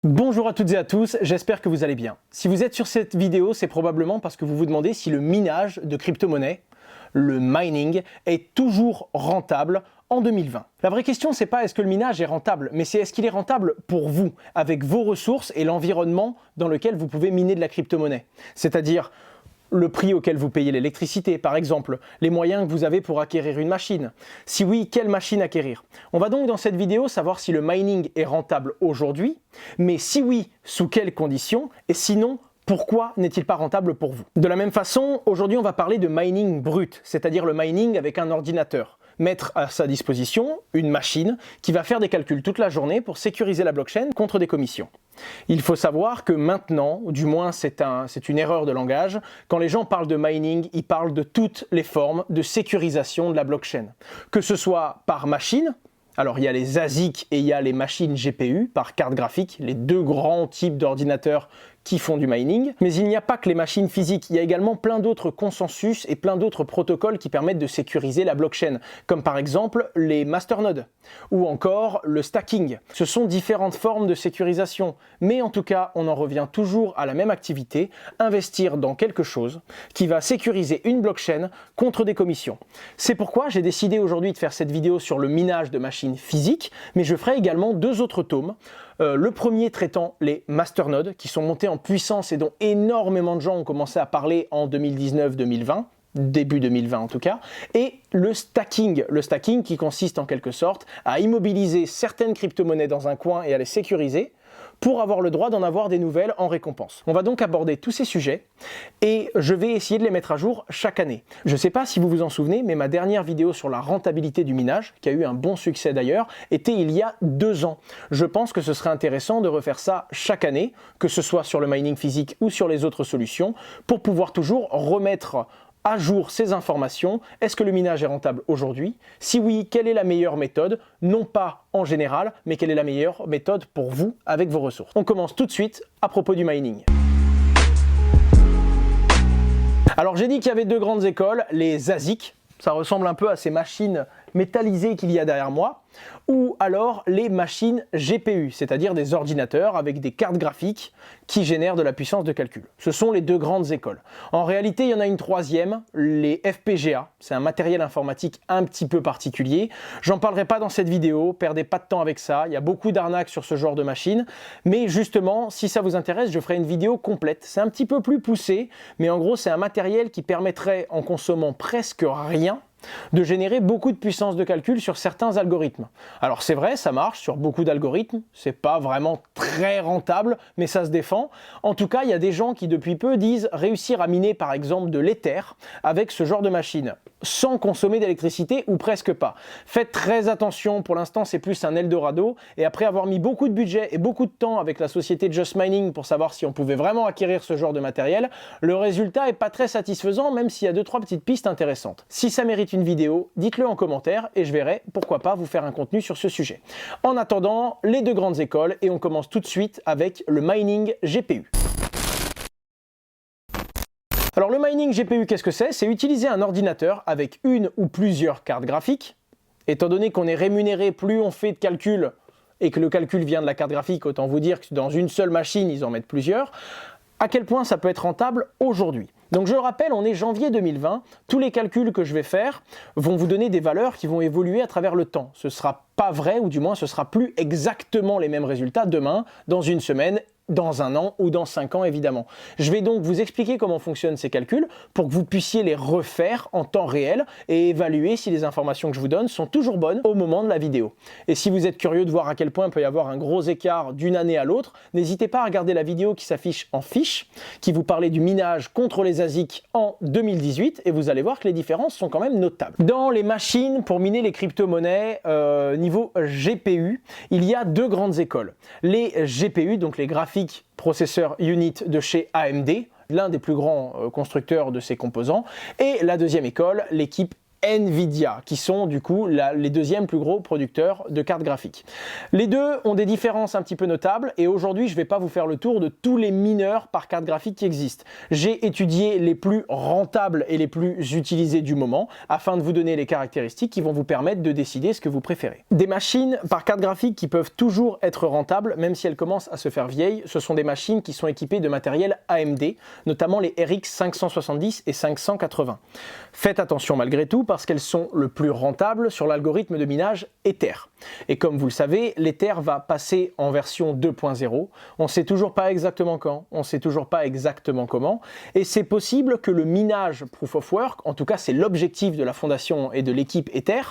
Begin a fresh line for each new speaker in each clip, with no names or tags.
Bonjour à toutes et à tous, j'espère que vous allez bien. Si vous êtes sur cette vidéo, c'est probablement parce que vous vous demandez si le minage de crypto-monnaies, le mining, est toujours rentable en 2020. La vraie question, c'est pas est-ce que le minage est rentable, mais c'est est-ce qu'il est rentable pour vous, avec vos ressources et l'environnement dans lequel vous pouvez miner de la crypto-monnaie. C'est-à-dire le prix auquel vous payez l'électricité, par exemple, les moyens que vous avez pour acquérir une machine. Si oui, quelle machine acquérir? On va donc dans cette vidéo savoir si le mining est rentable aujourd'hui, mais si oui, sous quelles conditions, et sinon, pourquoi n'est-il pas rentable pour vous? De la même façon, aujourd'hui on va parler de mining brut, c'est-à-dire le mining avec un ordinateur. Mettre à sa disposition une machine qui va faire des calculs toute la journée pour sécuriser la blockchain contre des commissions. Il faut savoir que maintenant, ou du moins c'est une erreur de langage, quand les gens parlent de mining, ils parlent de toutes les formes de sécurisation de la blockchain. Que ce soit par machine, alors il y a les ASIC et il y a les machines GPU par carte graphique, les deux grands types d'ordinateurs qui font du mining, mais il n'y a pas que les machines physiques, il y a également plein d'autres consensus et plein d'autres protocoles qui permettent de sécuriser la blockchain, comme par exemple les masternodes ou encore le stacking. Ce sont différentes formes de sécurisation, mais en tout cas, on en revient toujours à la même activité, investir dans quelque chose qui va sécuriser une blockchain contre des commissions. C'est pourquoi j'ai décidé aujourd'hui de faire cette vidéo sur le minage de machines physiques, mais je ferai également deux autres tomes. Le premier traitant les masternodes qui sont montés en puissance et dont énormément de gens ont commencé à parler en 2019-2020, début 2020 en tout cas, et le stacking qui consiste en quelque sorte à immobiliser certaines crypto-monnaies dans un coin et à les sécuriser pour avoir le droit d'en avoir des nouvelles en récompense. On va donc aborder tous ces sujets et je vais essayer de les mettre à jour chaque année. Je ne sais pas si vous vous en souvenez, mais ma dernière vidéo sur la rentabilité du minage, qui a eu un bon succès d'ailleurs, était il y a 2 ans. Je pense que ce serait intéressant de refaire ça chaque année, que ce soit sur le mining physique ou sur les autres solutions, pour pouvoir toujours remettre à jour ces informations. Est-ce que le minage est rentable aujourd'hui? Si oui, quelle est la meilleure méthode? Non pas en général, mais quelle est la meilleure méthode pour vous avec vos ressources? On commence tout de suite à propos du mining. Alors j'ai dit qu'il y avait deux grandes écoles, les ASIC, ça ressemble un peu à ces machines métallisées qu'il y a derrière moi, ou alors les machines GPU, c'est-à-dire des ordinateurs avec des cartes graphiques qui génèrent de la puissance de calcul. Ce sont les deux grandes écoles. En réalité, il y en a une troisième, les FPGA. C'est un matériel informatique un petit peu particulier. J'en parlerai pas dans cette vidéo, perdez pas de temps avec ça. Il y a beaucoup d'arnaques sur ce genre de machine. Mais justement, si ça vous intéresse, je ferai une vidéo complète. C'est un petit peu plus poussé, mais en gros, c'est un matériel qui permettrait, en consommant presque rien, de générer beaucoup de puissance de calcul sur certains algorithmes. Alors c'est vrai, ça marche sur beaucoup d'algorithmes, c'est pas vraiment très rentable, mais ça se défend. En tout cas, il y a des gens qui depuis peu disent réussir à miner par exemple de l'Ether avec ce genre de machine, sans consommer d'électricité ou presque pas. Faites très attention, pour l'instant c'est plus un Eldorado, et après avoir mis beaucoup de budget et beaucoup de temps avec la société Just Mining pour savoir si on pouvait vraiment acquérir ce genre de matériel, le résultat est pas très satisfaisant, même s'il y a 2-3 petites pistes intéressantes. Si ça mérite une vidéo, dites-le en commentaire et je verrai pourquoi pas vous faire un contenu sur ce sujet. En attendant, les deux grandes écoles et on commence tout de suite avec le mining GPU. Alors le mining GPU, qu'est-ce que c'est? C'est utiliser un ordinateur avec une ou plusieurs cartes graphiques. Étant donné qu'on est rémunéré, plus on fait de calculs et que le calcul vient de la carte graphique, autant vous dire que dans une seule machine, ils en mettent plusieurs. À quel point ça peut être rentable aujourd'hui? Donc je le rappelle, on est janvier 2020, tous les calculs que je vais faire vont vous donner des valeurs qui vont évoluer à travers le temps. Ce ne sera pas vrai, ou du moins ce ne sera plus exactement les mêmes résultats demain, dans une semaine, dans un an ou dans 5 ans évidemment. Je vais donc vous expliquer comment fonctionnent ces calculs pour que vous puissiez les refaire en temps réel et évaluer si les informations que je vous donne sont toujours bonnes au moment de la vidéo. Et si vous êtes curieux de voir à quel point il peut y avoir un gros écart d'une année à l'autre, n'hésitez pas à regarder la vidéo qui s'affiche en fiche, qui vous parlait du minage contre les ASIC en 2018 et vous allez voir que les différences sont quand même notables. Dans les machines pour miner les crypto-monnaies niveau GPU, il y a deux grandes écoles. Les GPU, donc les graphiques processeur unit de chez AMD, l'un des plus grands constructeurs de ces composants, et la deuxième école, l'équipe Nvidia, qui sont du coup les deuxièmes plus gros producteurs de cartes graphiques. Les deux ont des différences un petit peu notables et aujourd'hui je ne vais pas vous faire le tour de tous les mineurs par carte graphique qui existent. J'ai étudié les plus rentables et les plus utilisés du moment afin de vous donner les caractéristiques qui vont vous permettre de décider ce que vous préférez. Des machines par carte graphique qui peuvent toujours être rentables même si elles commencent à se faire vieilles, ce sont des machines qui sont équipées de matériel AMD, notamment les RX 570 et 580. Faites attention malgré tout parce qu'elles sont le plus rentables sur l'algorithme de minage Ether. Et comme vous le savez, l'Ether va passer en version 2.0. On ne sait toujours pas exactement quand, on ne sait toujours pas exactement comment. Et c'est possible que le minage Proof of Work, en tout cas c'est l'objectif de la fondation et de l'équipe Ether,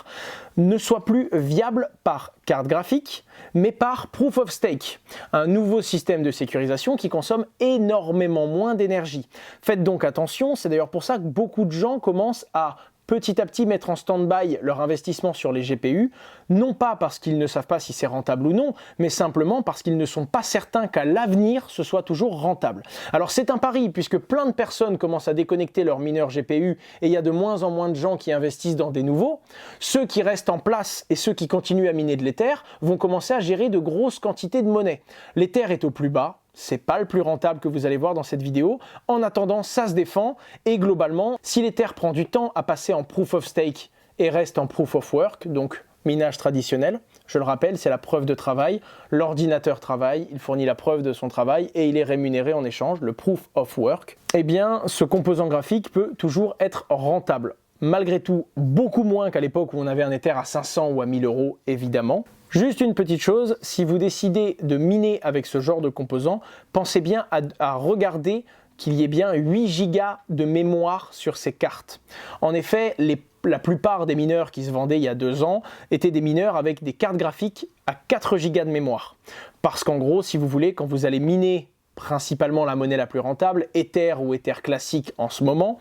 ne soit plus viable par carte graphique, mais par Proof of Stake, un nouveau système de sécurisation qui consomme énormément moins d'énergie. Faites donc attention, c'est d'ailleurs pour ça que beaucoup de gens commencent à petit mettre en stand-by leur investissement sur les GPU, non pas parce qu'ils ne savent pas si c'est rentable ou non, mais simplement parce qu'ils ne sont pas certains qu'à l'avenir ce soit toujours rentable. Alors c'est un pari puisque plein de personnes commencent à déconnecter leurs mineurs GPU et il y a de moins en moins de gens qui investissent dans des nouveaux. Ceux qui restent en place et ceux qui continuent à miner de l'Ether vont commencer à gérer de grosses quantités de monnaie. L'Ether est au plus bas. C'est pas le plus rentable que vous allez voir dans cette vidéo. En attendant, ça se défend et globalement, si l'Ether prend du temps à passer en Proof of Stake et reste en Proof of Work, donc minage traditionnel, je le rappelle, c'est la preuve de travail, l'ordinateur travaille, il fournit la preuve de son travail et il est rémunéré en échange, le Proof of Work, eh bien ce composant graphique peut toujours être rentable. Malgré tout, beaucoup moins qu'à l'époque où on avait un Ether à 500 ou à 1000 euros, évidemment. Juste une petite chose, si vous décidez de miner avec ce genre de composants, pensez bien à regarder qu'il y ait bien 8 Go de mémoire sur ces cartes. En effet, la plupart des mineurs qui se vendaient il y a 2 ans étaient des mineurs avec des cartes graphiques à 4 Go de mémoire. Parce qu'en gros, si vous voulez, quand vous allez miner principalement la monnaie la plus rentable, Ether ou Ether classique en ce moment,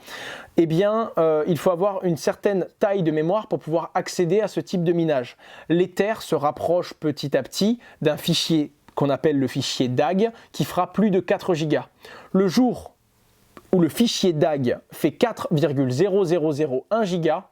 eh bien, il faut avoir une certaine taille de mémoire pour pouvoir accéder à ce type de minage. L'Ether se rapproche petit à petit d'un fichier qu'on appelle le fichier DAG, qui fera plus de 4 Go. Le jour où le fichier DAG fait 4,0001 Go,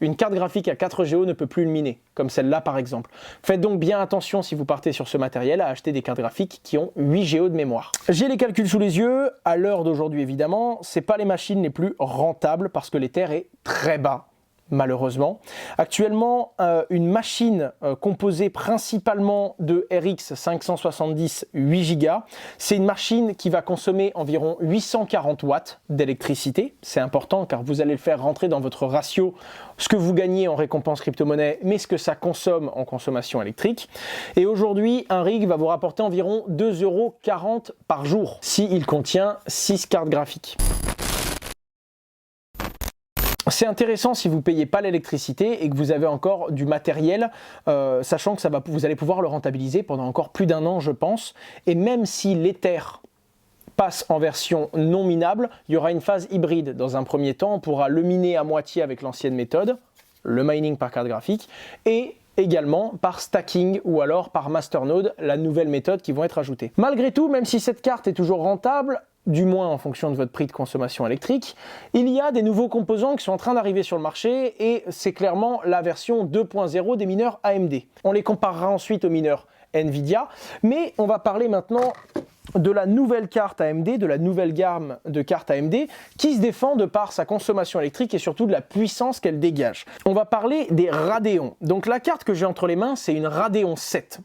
une carte graphique à 4 Go ne peut plus le miner, comme celle-là par exemple. Faites donc bien attention si vous partez sur ce matériel à acheter des cartes graphiques qui ont 8 Go de mémoire. J'ai les calculs sous les yeux, à l'heure d'aujourd'hui évidemment, c'est pas les machines les plus rentables parce que l'Ether est très bas. Malheureusement. Actuellement, une machine composée principalement de RX 570 8 Go, c'est une machine qui va consommer environ 840 watts d'électricité. C'est important car vous allez le faire rentrer dans votre ratio, ce que vous gagnez en récompense crypto-monnaie, mais ce que ça consomme en consommation électrique. Et aujourd'hui, un rig va vous rapporter environ 2,40 € par jour s'il contient 6 cartes graphiques. C'est intéressant si vous ne payez pas l'électricité et que vous avez encore du matériel, sachant que vous allez pouvoir le rentabiliser pendant encore plus d'1 an, je pense. Et même si l'Ether passe en version non minable, il y aura une phase hybride. Dans un premier temps, on pourra le miner à moitié avec l'ancienne méthode, le mining par carte graphique, et également par stacking ou alors par masternode, la nouvelle méthode qui vont être ajoutées. Malgré tout, même si cette carte est toujours rentable, du moins en fonction de votre prix de consommation électrique, il y a des nouveaux composants qui sont en train d'arriver sur le marché et c'est clairement la version 2.0 des mineurs AMD. On les comparera ensuite aux mineurs Nvidia, mais on va parler maintenant de la nouvelle carte AMD, de la nouvelle gamme de cartes AMD qui se défend de par sa consommation électrique et surtout de la puissance qu'elle dégage. On va parler des Radeon. Donc la carte que j'ai entre les mains, c'est une Radeon 7.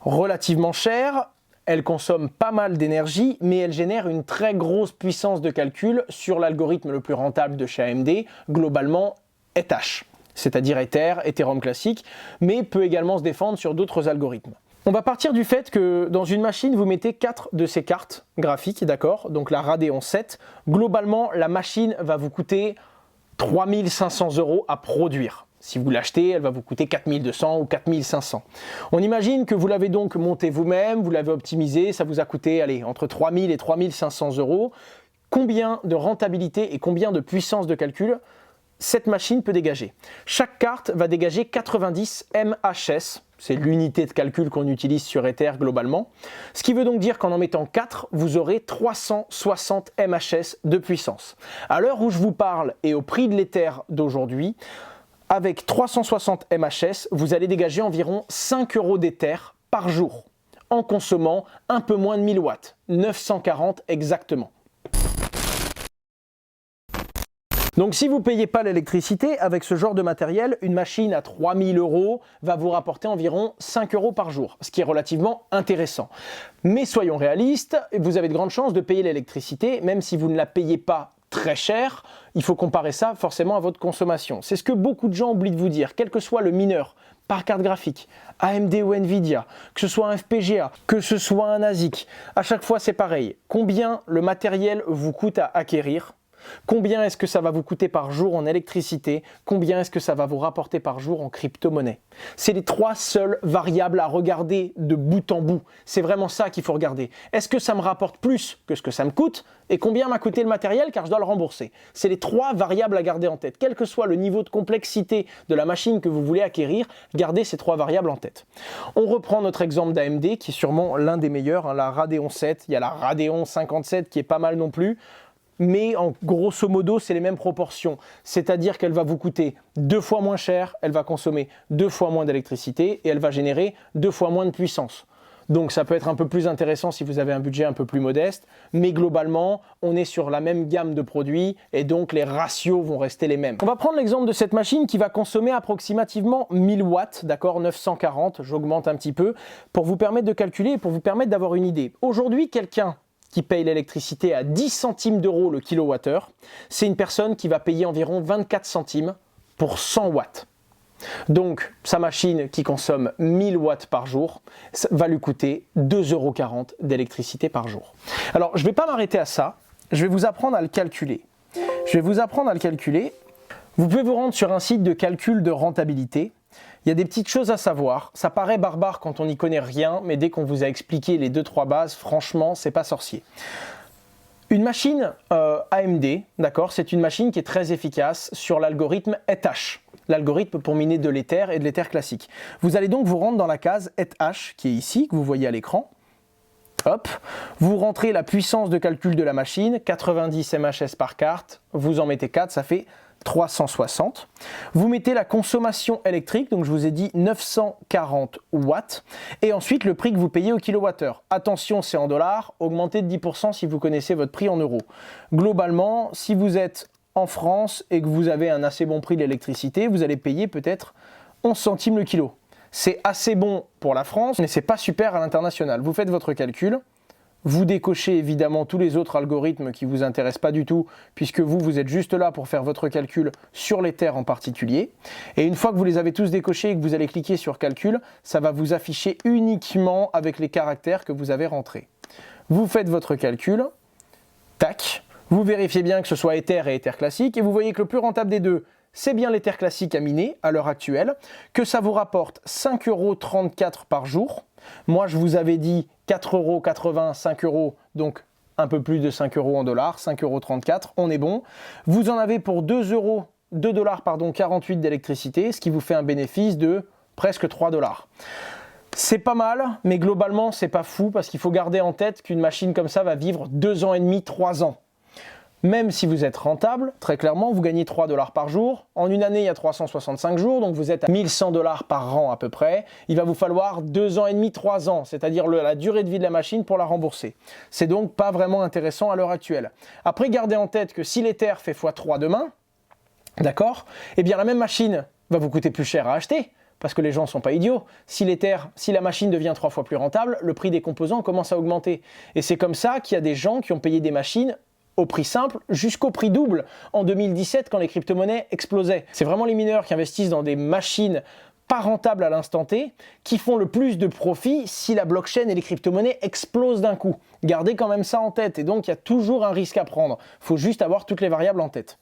Relativement chère. Elle consomme pas mal d'énergie, mais elle génère une très grosse puissance de calcul sur l'algorithme le plus rentable de chez AMD, globalement ETH, c'est-à-dire Ether, Ethereum classique, mais peut également se défendre sur d'autres algorithmes. On va partir du fait que dans une machine, vous mettez 4 de ces cartes graphiques, d'accord? Donc la Radeon 7, globalement, la machine va vous coûter 3 500 € à produire. Si vous l'achetez, elle va vous coûter 4200 ou 4500. On imagine que vous l'avez donc monté vous-même, vous l'avez optimisé, ça vous a coûté allez, entre 3000 et 3500 €. Combien de rentabilité et combien de puissance de calcul cette machine peut dégager? Chaque carte va dégager 90 MHz, c'est l'unité de calcul qu'on utilise sur Ether globalement. Ce qui veut donc dire qu'en mettant 4, vous aurez 360 MHz de puissance. À l'heure où je vous parle et au prix de l'Ether d'aujourd'hui, avec 360 MHz, vous allez dégager environ 5 € d'éther par jour, en consommant un peu moins de 1000 watts, 940 exactement. Donc si vous ne payez pas l'électricité, avec ce genre de matériel, une machine à 3000 € va vous rapporter environ 5 € par jour, ce qui est relativement intéressant. Mais soyons réalistes, vous avez de grandes chances de payer l'électricité, même si vous ne la payez pas très cher, il faut comparer ça forcément à votre consommation. C'est ce que beaucoup de gens oublient de vous dire, quel que soit le mineur, par carte graphique, AMD ou Nvidia, que ce soit un FPGA, que ce soit un ASIC, à chaque fois c'est pareil. Combien le matériel vous coûte à acquérir ? Combien est-ce que ça va vous coûter par jour en électricité? Combien est-ce que ça va vous rapporter par jour en crypto-monnaie? C'est les 3 seules variables à regarder de bout en bout. C'est vraiment ça qu'il faut regarder. Est-ce que ça me rapporte plus que ce que ça me coûte? Et combien m'a coûté le matériel car je dois le rembourser? C'est les 3 variables à garder en tête. Quel que soit le niveau de complexité de la machine que vous voulez acquérir, gardez ces 3 variables en tête. On reprend notre exemple d'AMD qui est sûrement l'un des meilleurs, la Radeon 7. Il y a la Radeon 57 qui est pas mal non plus. Mais en grosso modo, c'est les mêmes proportions. C'est-à-dire qu'elle va vous coûter 2 fois moins cher, elle va consommer 2 fois moins d'électricité et elle va générer 2 fois moins de puissance. Donc ça peut être un peu plus intéressant si vous avez un budget un peu plus modeste, mais globalement, on est sur la même gamme de produits et donc les ratios vont rester les mêmes. On va prendre l'exemple de cette machine qui va consommer approximativement 1000 watts, d'accord, 940, j'augmente un petit peu, pour vous permettre de calculer et pour vous permettre d'avoir une idée. Aujourd'hui, quelqu'un qui paye l'électricité à 10 centimes d'euros le kilowattheure, c'est une personne qui va payer environ 24 centimes pour 100 watts. Donc, sa machine qui consomme 1000 watts par jour va lui coûter 2,40 € d'électricité par jour. Alors, je ne vais pas m'arrêter à ça, je vais vous apprendre à le calculer. Vous pouvez vous rendre sur un site de calcul de rentabilité. Il y a des petites choses à savoir. Ça paraît barbare quand on n'y connaît rien, mais dès qu'on vous a expliqué les 2-3 bases, franchement, c'est pas sorcier. Une machine AMD, d'accord, c'est une machine qui est très efficace sur l'algorithme ETH, l'algorithme pour miner de l'Ether et de l'Ether classique. Vous allez donc vous rendre dans la case ETH qui est ici, que vous voyez à l'écran. Hop, vous rentrez la puissance de calcul de la machine, 90 MHz par carte, vous en mettez 4, ça fait 360. Vous mettez la consommation électrique, donc je vous ai dit 940 watts, et ensuite le prix que vous payez au kilowattheure. Attention, c'est en dollars, augmentez de 10% si vous connaissez votre prix en euros. Globalement, si vous êtes en France et que vous avez un assez bon prix de l'électricité, vous allez payer peut-être 11 centimes le kilo. C'est assez bon pour la France, mais c'est pas super à l'international. Vous faites votre calcul. Vous décochez évidemment tous les autres algorithmes qui ne vous intéressent pas du tout, puisque vous êtes juste là pour faire votre calcul sur l'Ether en particulier. Et une fois que vous les avez tous décochés et que vous allez cliquer sur calcul, ça va vous afficher uniquement avec les caractères que vous avez rentrés. Vous faites votre calcul, tac, vous vérifiez bien que ce soit Ether et Ether classique, et vous voyez que le plus rentable des deux, c'est bien l'Ether classique à miner à l'heure actuelle, que ça vous rapporte 5,34 € par jour. Moi, je vous avais dit 4,80 €, 5 €, donc un peu plus de 5 € en dollars, 5,34 €, on est bon. Vous en avez pour 2,48 € d'électricité, ce qui vous fait un bénéfice de presque 3 $. C'est pas mal, mais globalement, c'est pas fou parce qu'il faut garder en tête qu'une machine comme ça va vivre 2 ans et demi, 3 ans. Même si vous êtes rentable, très clairement, vous gagnez 3 $ par jour. En une année, il y a 365 jours, donc vous êtes à 1100 $ par an à peu près. Il va vous falloir 2 ans et demi, 3 ans, c'est-à-dire la durée de vie de la machine pour la rembourser. C'est donc pas vraiment intéressant à l'heure actuelle. Après, gardez en tête que si l'Ether fait x3 demain, d'accord, eh bien la même machine va vous coûter plus cher à acheter. Parce que les gens ne sont pas idiots. Si la machine devient 3 fois plus rentable, le prix des composants commence à augmenter. Et c'est comme ça qu'il y a des gens qui ont payé des machines au prix simple jusqu'au prix double en 2017 quand les crypto-monnaies explosaient. C'est vraiment les mineurs qui investissent dans des machines pas rentables à l'instant T qui font le plus de profit si la blockchain et les crypto-monnaies explosent d'un coup. Gardez quand même ça en tête et donc il y a toujours un risque à prendre. Il faut juste avoir toutes les variables en tête.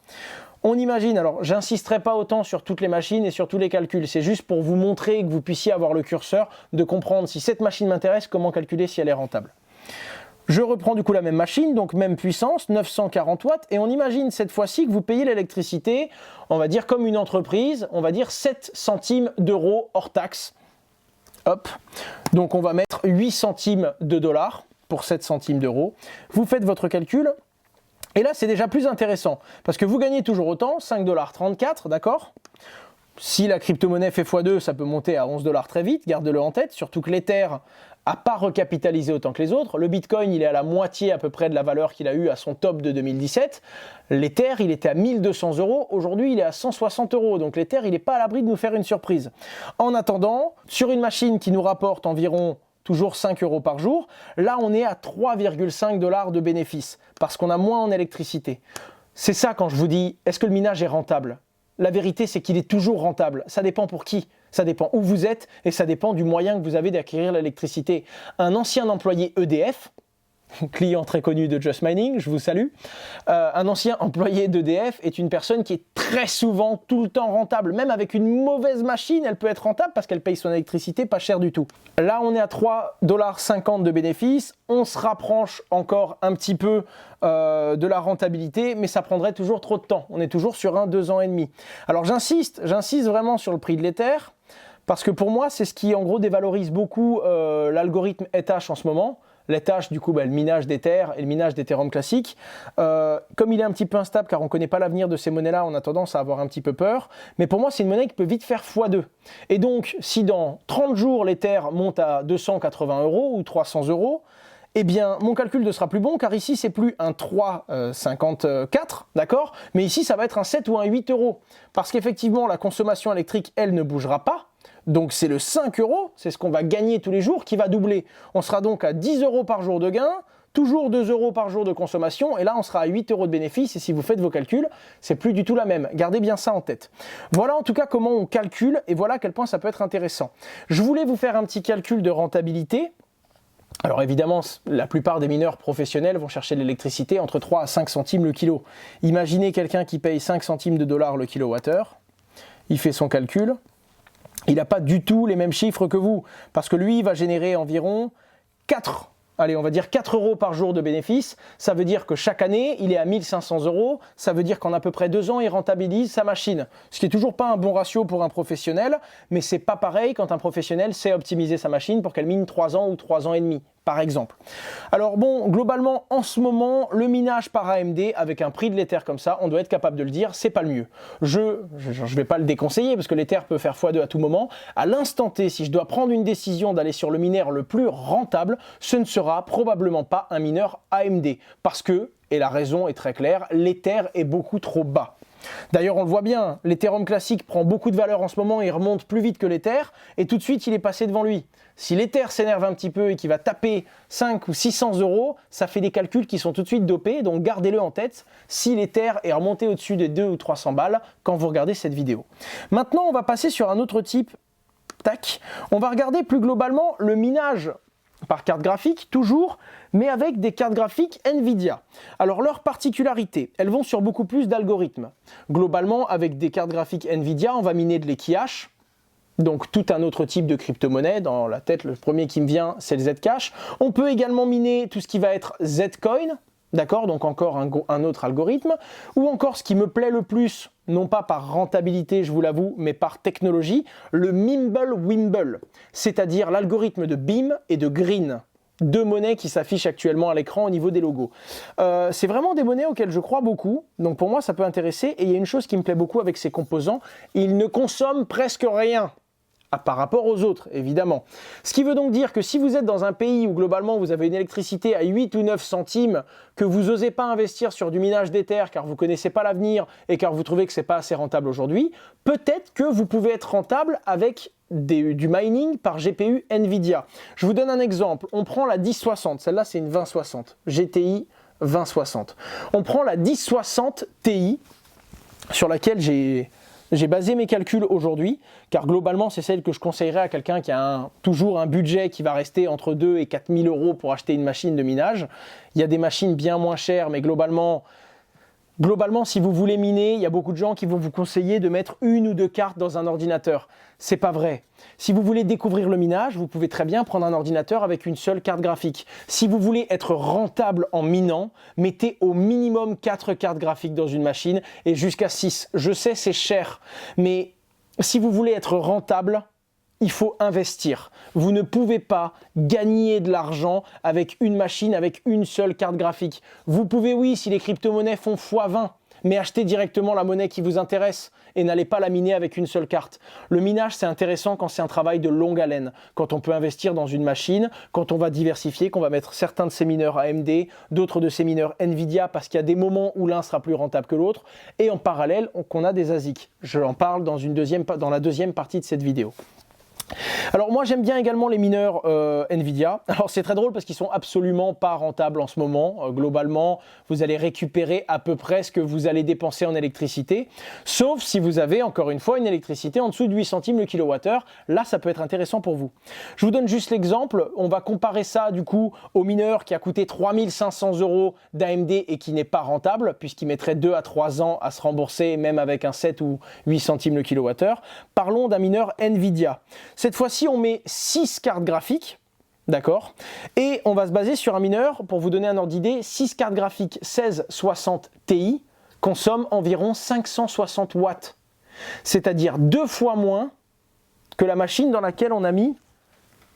On imagine, alors j'insisterai pas autant sur toutes les machines et sur tous les calculs, c'est juste pour vous montrer et que vous puissiez avoir le curseur de comprendre si cette machine m'intéresse, comment calculer si elle est rentable. Je reprends du coup la même machine, donc même puissance, 940 watts, et on imagine cette fois-ci que vous payez l'électricité, on va dire comme une entreprise, on va dire 7 centimes d'euros hors taxe. Hop, donc on va mettre 8 centimes de dollars pour 7 centimes d'euros. Vous faites votre calcul, et là c'est déjà plus intéressant, parce que vous gagnez toujours autant, 5,34 $, d'accord ? Si la crypto-monnaie fait x2, ça peut monter à 11 $ très vite, garde-le en tête, surtout que l'Ether n'a pas recapitalisé autant que les autres. Le Bitcoin, il est à la moitié à peu près de la valeur qu'il a eue à son top de 2017. L'Ether, il était à 1200 €, aujourd'hui il est à 160 €, donc l'Ether, il n'est pas à l'abri de nous faire une surprise. En attendant, sur une machine qui nous rapporte environ toujours 5 € par jour, là on est à 3,5 $ de bénéfices, parce qu'on a moins en électricité. C'est ça quand je vous dis, est-ce que le minage est rentable ? La vérité, c'est qu'il est toujours rentable. Ça dépend pour qui. Ça dépend où vous êtes et ça dépend du moyen que vous avez d'acquérir l'électricité. Un ancien employé EDF, client très connu de Just Mining, je vous salue, un ancien employé d'EDF est une personne qui est très souvent, tout le temps rentable. Même avec une mauvaise machine, elle peut être rentable parce qu'elle paye son électricité pas cher du tout. Là, on est à 3,50 $ de bénéfices. On se rapproche encore un petit peu de la rentabilité, mais ça prendrait toujours trop de temps. On est toujours sur 2 ans et demi. Alors j'insiste vraiment sur le prix de l'Ether, parce que pour moi, c'est ce qui en gros dévalorise beaucoup l'algorithme ETH en ce moment. L'ETH, du coup, le minage d'Ether et le minage d'Ethereum classique. Comme il est un petit peu instable, car on ne connaît pas l'avenir de ces monnaies-là, on a tendance à avoir un petit peu peur. Mais pour moi, c'est une monnaie qui peut vite faire x2. Et donc, si dans 30 jours, l'Ether monte à 280 € ou 300 €, eh bien, mon calcul ne sera plus bon, car ici, c'est plus un 3,54, d'accord ? Mais ici, ça va être un 7 ou un 8 €. Parce qu'effectivement, la consommation électrique, elle, ne bougera pas. Donc c'est le 5 €, c'est ce qu'on va gagner tous les jours, qui va doubler. On sera donc à 10 € par jour de gain, toujours 2 € par jour de consommation, et là on sera à 8 € de bénéfice, et si vous faites vos calculs, c'est plus du tout la même. Gardez bien ça en tête. Voilà en tout cas comment on calcule, et voilà à quel point ça peut être intéressant. Je voulais vous faire un petit calcul de rentabilité. Alors évidemment, la plupart des mineurs professionnels vont chercher de l'électricité entre 3 à 5 centimes le kilo. Imaginez quelqu'un qui paye 5 centimes de dollars le kilowattheure, il fait son calcul. Il n'a pas du tout les mêmes chiffres que vous, parce que lui, il va générer environ 4 € par jour de bénéfices. Ça veut dire que chaque année, il est à 1500 €. Ça veut dire qu'en à peu près 2 ans, il rentabilise sa machine. Ce qui n'est toujours pas un bon ratio pour un professionnel, mais c'est pas pareil quand un professionnel sait optimiser sa machine pour qu'elle mine 3 ans ou 3 ans et demi, par exemple. Alors bon, globalement, en ce moment, le minage par AMD, avec un prix de l'Ether comme ça, on doit être capable de le dire, c'est pas le mieux. Je vais pas le déconseiller, parce que l'Ether peut faire x2 à tout moment. À l'instant T, si je dois prendre une décision d'aller sur le mineur le plus rentable, ce ne sera probablement pas un mineur AMD. Parce que, et la raison est très claire, l'Ether est beaucoup trop bas. D'ailleurs, on le voit bien, l'Ethereum classique prend beaucoup de valeur en ce moment, il remonte plus vite que l'Ether, et tout de suite, il est passé devant lui. Si l'Ether s'énerve un petit peu et qu'il va taper 5 ou 600 €, ça fait des calculs qui sont tout de suite dopés, donc gardez-le en tête si l'Ether est remonté au-dessus des 200 ou 300 balles quand vous regardez cette vidéo. Maintenant, on va passer sur un autre type. Tac. On va regarder plus globalement le minage par carte graphique, toujours, mais avec des cartes graphiques NVIDIA. Alors leur particularité, elles vont sur beaucoup plus d'algorithmes. Globalement, avec des cartes graphiques NVIDIA, on va miner de l'Equihash, donc tout un autre type de crypto-monnaie. Dans la tête, le premier qui me vient, c'est le Zcash. On peut également miner tout ce qui va être Zcoin, d'accord, donc encore un autre algorithme, ou encore ce qui me plaît le plus, non pas par rentabilité, je vous l'avoue, mais par technologie, le Mimblewimble, c'est-à-dire l'algorithme de Beam et de Green. Deux monnaies qui s'affichent actuellement à l'écran au niveau des logos. C'est vraiment des monnaies auxquelles je crois beaucoup, donc pour moi ça peut intéresser, et il y a une chose qui me plaît beaucoup avec ces composants, ils ne consomment presque rien. Par rapport aux autres, évidemment. Ce qui veut donc dire que si vous êtes dans un pays où globalement vous avez une électricité à 8 ou 9 centimes, que vous n'osez pas investir sur du minage d'Ether car vous ne connaissez pas l'avenir et car vous trouvez que ce n'est pas assez rentable aujourd'hui, peut-être que vous pouvez être rentable avec du mining par GPU NVIDIA. Je vous donne un exemple. On prend la 1060, celle-là c'est une 2060, GTI 2060. On prend la 1060 Ti sur laquelle j'ai basé mes calculs aujourd'hui, car globalement, c'est celle que je conseillerais à quelqu'un qui a toujours un budget qui va rester entre 2 et 4 000 € pour acheter une machine de minage. Il y a des machines bien moins chères, mais globalement, si vous voulez miner, il y a beaucoup de gens qui vont vous conseiller de mettre 1 ou 2 cartes dans un ordinateur. C'est pas vrai. Si vous voulez découvrir le minage, vous pouvez très bien prendre un ordinateur avec une seule carte graphique. Si vous voulez être rentable en minant, mettez au minimum 4 cartes graphiques dans une machine et jusqu'à 6. Je sais, c'est cher, mais si vous voulez être rentable, il faut investir. Vous ne pouvez pas gagner de l'argent avec une machine, avec une seule carte graphique. Vous pouvez, oui, si les crypto-monnaies font x20, mais achetez directement la monnaie qui vous intéresse et n'allez pas la miner avec une seule carte. Le minage, c'est intéressant quand c'est un travail de longue haleine, quand on peut investir dans une machine, quand on va diversifier, qu'on va mettre certains de ces mineurs AMD, d'autres de ces mineurs Nvidia, parce qu'il y a des moments où l'un sera plus rentable que l'autre, et en parallèle, qu'on a des ASIC. Je en parle dans la deuxième partie de cette vidéo. Alors moi j'aime bien également les mineurs Nvidia. Alors c'est très drôle parce qu'ils sont absolument pas rentables en ce moment. Globalement, vous allez récupérer à peu près ce que vous allez dépenser en électricité, sauf si vous avez encore une fois une électricité en dessous de 8 centimes le kilowattheure. Là ça peut être intéressant pour vous. Je vous donne juste l'exemple. On va comparer ça du coup au mineur qui a coûté 3500 € d'AMD et qui n'est pas rentable puisqu'il mettrait 2 à 3 ans à se rembourser même avec un 7 ou 8 centimes le kilowattheure. Parlons d'un mineur Nvidia. Cette fois-ci, on met 6 cartes graphiques, d'accord? Et on va se baser sur un mineur, pour vous donner un ordre d'idée, 6 cartes graphiques 1660 Ti consomment environ 560 watts. C'est-à-dire 2 fois moins que la machine dans laquelle on a mis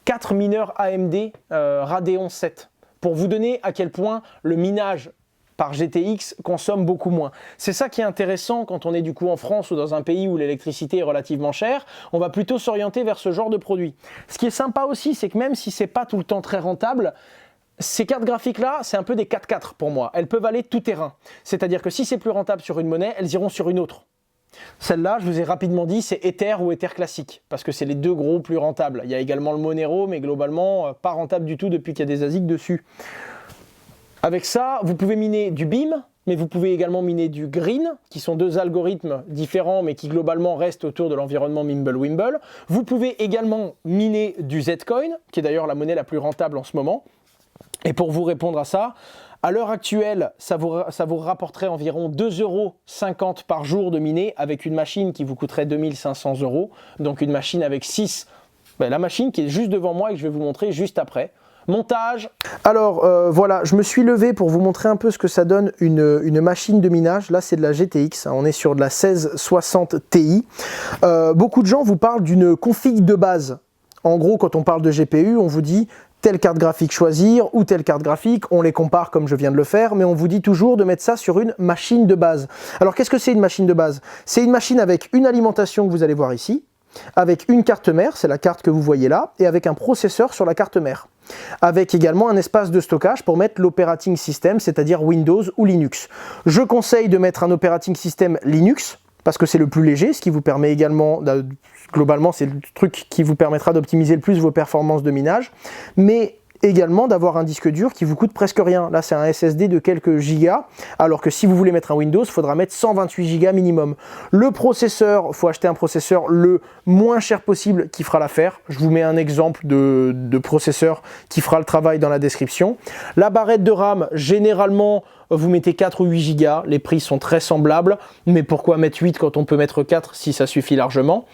4 mineurs AMD Radeon 7. Pour vous donner à quel point le minage par GTX consomme beaucoup moins. C'est ça qui est intéressant quand on est du coup en France ou dans un pays où l'électricité est relativement chère, on va plutôt s'orienter vers ce genre de produit. Ce qui est sympa aussi, c'est que même si c'est pas tout le temps très rentable, ces cartes graphiques là, c'est un peu des 4x4 pour moi. Elles peuvent aller tout terrain. C'est-à-dire que si c'est plus rentable sur une monnaie, elles iront sur une autre. Celle-là, je vous ai rapidement dit, c'est Ether ou Ether classique, parce que c'est les deux gros plus rentables. Il y a également le Monero, mais globalement, pas rentable du tout depuis qu'il y a des ASIC dessus. Avec ça, vous pouvez miner du Beam, mais vous pouvez également miner du Green, qui sont deux algorithmes différents, mais qui globalement restent autour de l'environnement Mimblewimble. Vous pouvez également miner du Zcoin, qui est d'ailleurs la monnaie la plus rentable en ce moment. Et pour vous répondre à ça, à l'heure actuelle, ça vous rapporterait environ 2,50 € par jour de miner, avec une machine qui vous coûterait 2500 €. Donc une machine avec 6, la machine qui est juste devant moi et que je vais vous montrer juste après. Montage. Alors voilà, je me suis levé pour vous montrer un peu ce que ça donne une machine de minage. Là c'est de la GTX, hein, on est sur de la 1660 Ti. Beaucoup de gens vous parlent d'une config de base. En gros, quand on parle de GPU, on vous dit telle carte graphique choisir ou telle carte graphique, on les compare comme je viens de le faire, mais on vous dit toujours de mettre ça sur une machine de base. Alors qu'est-ce que c'est une machine de base? C'est une machine avec une alimentation que vous allez voir ici, avec une carte mère, c'est la carte que vous voyez là, et avec un processeur sur la carte mère. Avec également un espace de stockage pour mettre l'operating system, c'est-à-dire Windows ou Linux. Je conseille de mettre un operating system Linux, parce que c'est le plus léger, ce qui vous permet également, globalement c'est le truc qui vous permettra d'optimiser le plus vos performances de minage, mais également d'avoir un disque dur qui vous coûte presque rien. Là c'est un SSD de quelques gigas, alors que si vous voulez mettre un Windows, il faudra mettre 128 gigas minimum. Le processeur, il faut acheter un processeur le moins cher possible qui fera l'affaire. Je vous mets un exemple de processeur qui fera le travail dans la description. La barrette de RAM, généralement, vous mettez 4 ou 8 gigas, les prix sont très semblables, mais pourquoi mettre 8 quand on peut mettre 4 si ça suffit largement?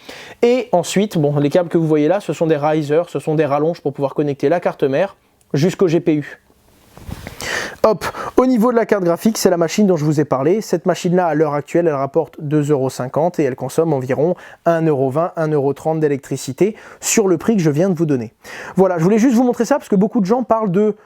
Et ensuite, bon, les câbles que vous voyez là, ce sont des risers, ce sont des rallonges pour pouvoir connecter la carte mère jusqu'au GPU. Hop, au niveau de la carte graphique, c'est la machine dont je vous ai parlé. Cette machine-là, à l'heure actuelle, elle rapporte 2,50 € et elle consomme environ 1,20 €, 1,30 € d'électricité sur le prix que je viens de vous donner. Voilà, je voulais juste vous montrer ça parce que beaucoup de gens parlent de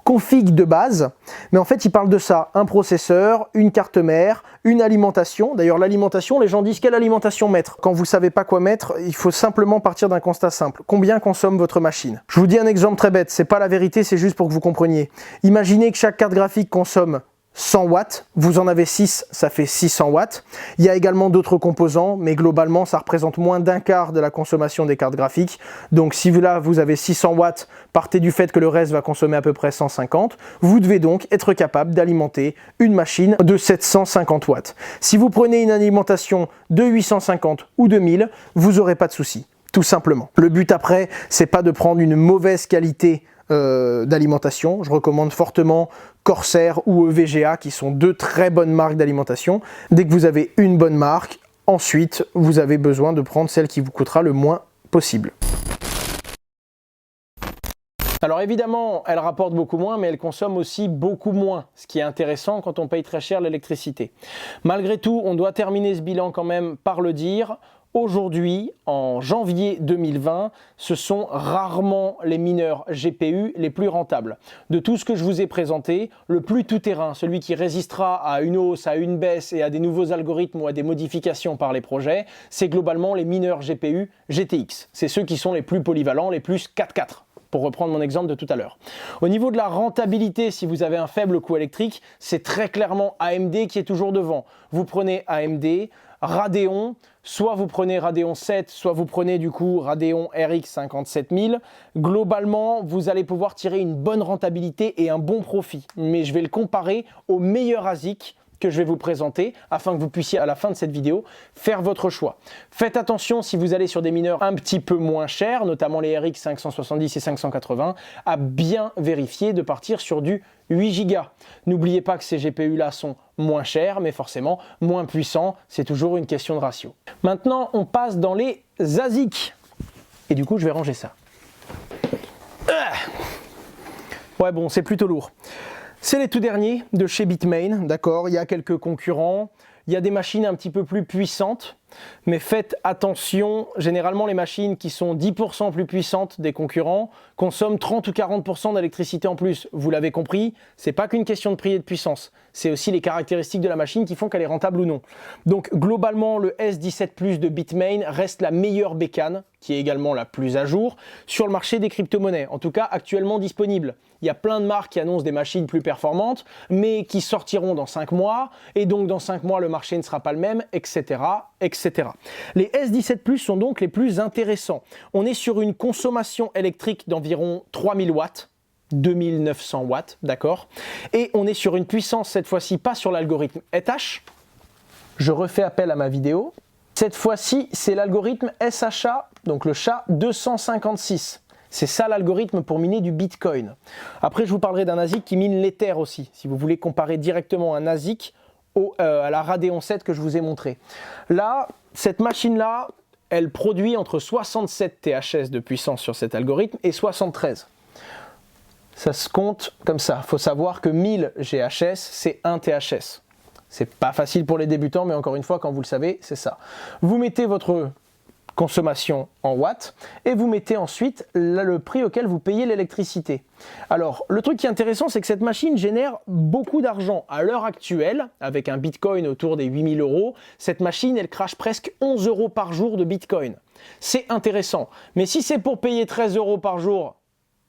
config de base, mais en fait ils parlent de ça, un processeur, une carte mère, une alimentation. D'ailleurs l'alimentation, les gens disent quelle alimentation mettre? Quand vous savez pas quoi mettre, il faut simplement partir d'un constat simple. Combien consomme votre machine? Je vous dis un exemple très bête, c'est pas la vérité, c'est juste pour que vous compreniez. Imaginez que chaque carte graphique consomme 100 watts, vous en avez 6, ça fait 600 watts. Il y a également d'autres composants, mais globalement, ça représente moins d'un quart de la consommation des cartes graphiques. Donc si là, vous avez 600 watts, partez du fait que le reste va consommer à peu près 150. Vous devez donc être capable d'alimenter une machine de 750 watts. Si vous prenez une alimentation de 850 ou de 1000, vous n'aurez pas de souci, tout simplement. Le but après, c'est pas de prendre une mauvaise qualité d'alimentation. Je recommande fortement Corsair ou EVGA qui sont deux très bonnes marques d'alimentation. Dès que vous avez une bonne marque, ensuite vous avez besoin de prendre celle qui vous coûtera le moins possible. Alors évidemment, elle rapporte beaucoup moins, mais elle consomme aussi beaucoup moins, ce qui est intéressant quand on paye très cher l'électricité. Malgré tout, on doit terminer ce bilan quand même par le dire. Aujourd'hui, en janvier 2020, ce sont rarement les mineurs GPU les plus rentables. De tout ce que je vous ai présenté, le plus tout-terrain, celui qui résistera à une hausse, à une baisse et à des nouveaux algorithmes ou à des modifications par les projets, c'est globalement les mineurs GPU GTX. C'est ceux qui sont les plus polyvalents, les plus 4-4. Pour reprendre mon exemple de tout à l'heure. Au niveau de la rentabilité, si vous avez un faible coût électrique, c'est très clairement AMD qui est toujours devant. Vous prenez AMD, Radeon, soit vous prenez Radeon 7, soit vous prenez du coup Radeon RX 57000. Globalement, vous allez pouvoir tirer une bonne rentabilité et un bon profit. Mais je vais le comparer au meilleur ASIC que je vais vous présenter afin que vous puissiez à la fin de cette vidéo faire votre choix. Faites attention si vous allez sur des mineurs un petit peu moins chers, notamment les RX 570 et 580, à bien vérifier de partir sur du 8 Go. N'oubliez pas que ces GPU là sont moins chers, mais forcément moins puissants, c'est toujours une question de ratio. Maintenant, on passe dans les ASIC. Et du coup, je vais ranger ça. Ouais, bon, c'est plutôt lourd. C'est les tout derniers de chez Bitmain, d'accord, il y a quelques concurrents, il y a des machines un petit peu plus puissantes, mais faites attention, généralement les machines qui sont 10% plus puissantes des concurrents consomment 30 ou 40% d'électricité en plus. Vous l'avez compris, c'est pas qu'une question de prix et de puissance, c'est aussi les caractéristiques de la machine qui font qu'elle est rentable ou non. Donc globalement, le S17 Plus de Bitmain reste la meilleure bécane, qui est également la plus à jour, sur le marché des crypto-monnaies, en tout cas actuellement disponible. Il y a plein de marques qui annoncent des machines plus performantes, mais qui sortiront dans 5 mois, et donc dans 5 mois, le marché ne sera pas le même, etc., etc. Les S17 Plus sont donc les plus intéressants. On est sur une consommation électrique d'environ 3000 watts, 2900 watts, d'accord? Et on est sur une puissance, cette fois-ci, pas sur l'algorithme ETH. Je refais appel à ma vidéo. Cette fois-ci, c'est l'algorithme SHA, donc le SHA-256. C'est ça l'algorithme pour miner du Bitcoin. Après, je vous parlerai d'un ASIC qui mine l'Ether aussi, si vous voulez comparer directement un ASIC à la Radeon 7 que je vous ai montré. Là, cette machine-là, elle produit entre 67 THS de puissance sur cet algorithme et 73. Ça se compte comme ça. Il faut savoir que 1000 GHS, c'est 1 THS. C'est pas facile pour les débutants, mais encore une fois, quand vous le savez, c'est ça. Vous mettez votre consommation en watts et vous mettez ensuite le prix auquel vous payez l'électricité. Alors, le truc qui est intéressant, c'est que cette machine génère beaucoup d'argent. À l'heure actuelle, avec un Bitcoin autour des 8000 €, cette machine, elle crache presque 11 € par jour de Bitcoin. C'est intéressant. Mais si c'est pour payer 13 € par jour